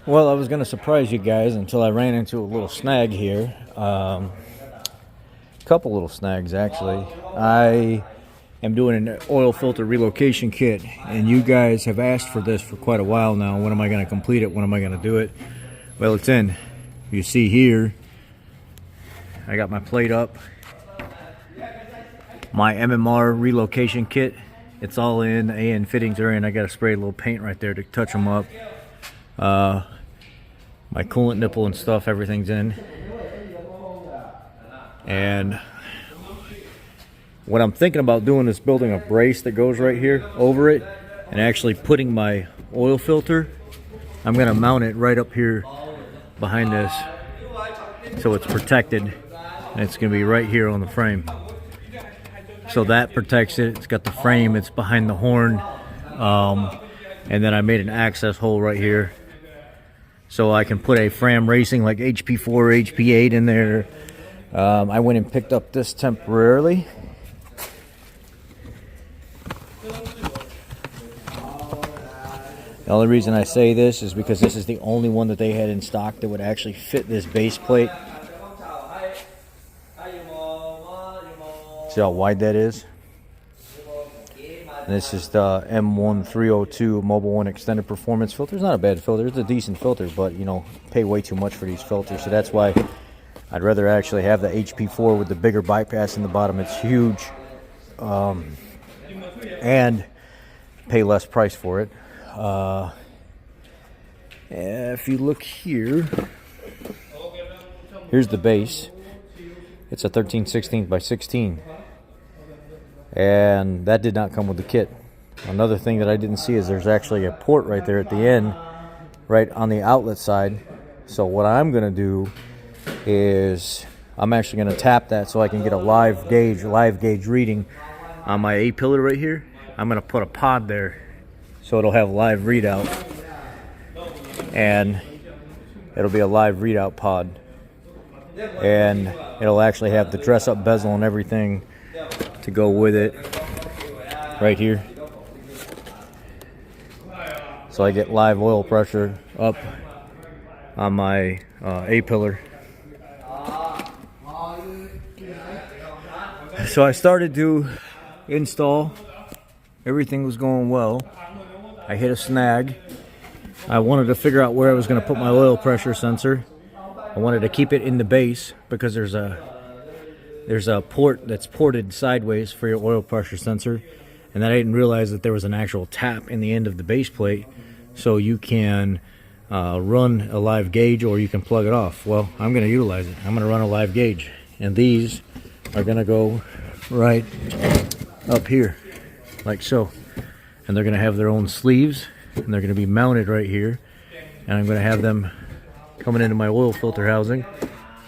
Well, I was going to surprise you guys until I ran into a little snag here. Couple little snags, actually. I am doing an oil filter relocation kit, and you guys have asked for this for quite a while now. When am I going to complete it? When am I going to do it? Well, it's in. You see here, I got my plate up. My MMR relocation kit. It's all in. The AN fittings are in. I got to spray a little paint right there to touch them up. My coolant nipple and stuff, everything's in. And what I'm thinking about doing is building a brace that goes right here over it, and actually putting my oil filter. I'm going to mount it right up here behind this so it's protected, and it's going to be right here on the frame. So that protects it. It's got the frame, it's behind the horn, and then I made an access hole right here so I can put a Fram Racing like HP4 or HP8 in there. I went and picked up this temporarily. The only reason I say this is because this is the only one that they had in stock that would actually fit this base plate. See how wide that is? And this is the M1302 Mobile One Extended Performance filter. It's not a bad filter. It's a decent filter, but you know, pay way too much for these filters. So that's why I'd rather actually have the HP4 with the bigger bypass in the bottom. It's huge, and pay less price for it. If you look here, here's the base. It's a 13/16 by 16. And that did not come with the kit. Another thing that I didn't see is there's actually a port right there at the end, right on the outlet side. So what I'm going to do is I'm actually going to tap that so I can get a live gauge reading on my A-pillar right here. I'm going to put a pod there so it'll have live readout, and it'll be a live readout pod, and it'll actually have the dress-up bezel and everything to go with it right here, so I get live oil pressure up on my A-pillar. So I started to install. Everything was going well. I hit a snag. I wanted to figure out where I was going to put my oil pressure sensor. I wanted to keep it in the base because there's a port that's ported sideways for your oil pressure sensor, and then I didn't realize that there was an actual tap in the end of the base plate, so you can run a live gauge or you can plug it off. Well, I'm going to utilize it. I'm going to run a live gauge, and these are going to go right up here like so, and they're going to have their own sleeves, and they're going to be mounted right here, and I'm going to have them coming into my oil filter housing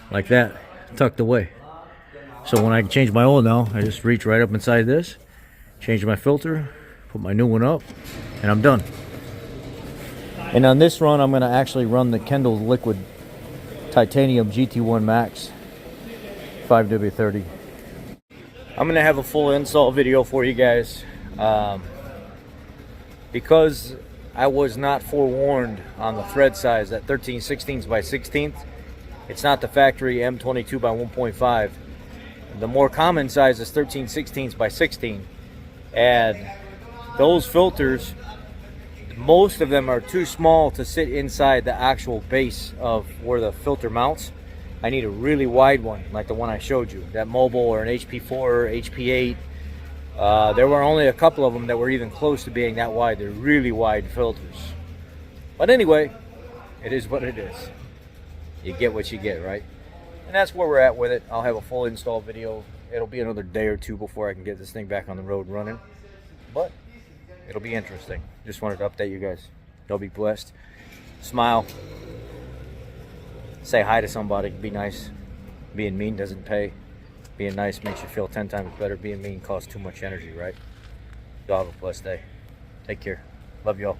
like that, tucked away. So when I change my oil now, I just reach right up inside this, change my filter, put my new one up, and I'm done. And on this run, I'm going to actually run the Kendall Liquid Titanium GT1 Max 5W30. I'm going to have a full install video for you guys. Because I was not forewarned on the thread size at 13/16 by 16th. It's not the factory M22 by 1.5. The more common size is 13/16 by 16, and those filters, most of them are too small to sit inside the actual base of where the filter mounts. I need a really wide one, like the one I showed you, that mobile or an HP4 or HP8. There were only a couple of them that were even close to being that wide. They're really wide filters. But anyway, it is what it is. You get what you get, right? And that's where we're at with it. I'll have a full install video. It'll be another day or two before I can get this thing back on the road running. But it'll be interesting. Just wanted to update you guys. Y'all be blessed. Smile. Say hi to somebody. Be nice. Being mean doesn't pay. Being nice makes you feel 10 times better. Being mean costs too much energy, right? Y'all have a blessed day. Take care. Love y'all.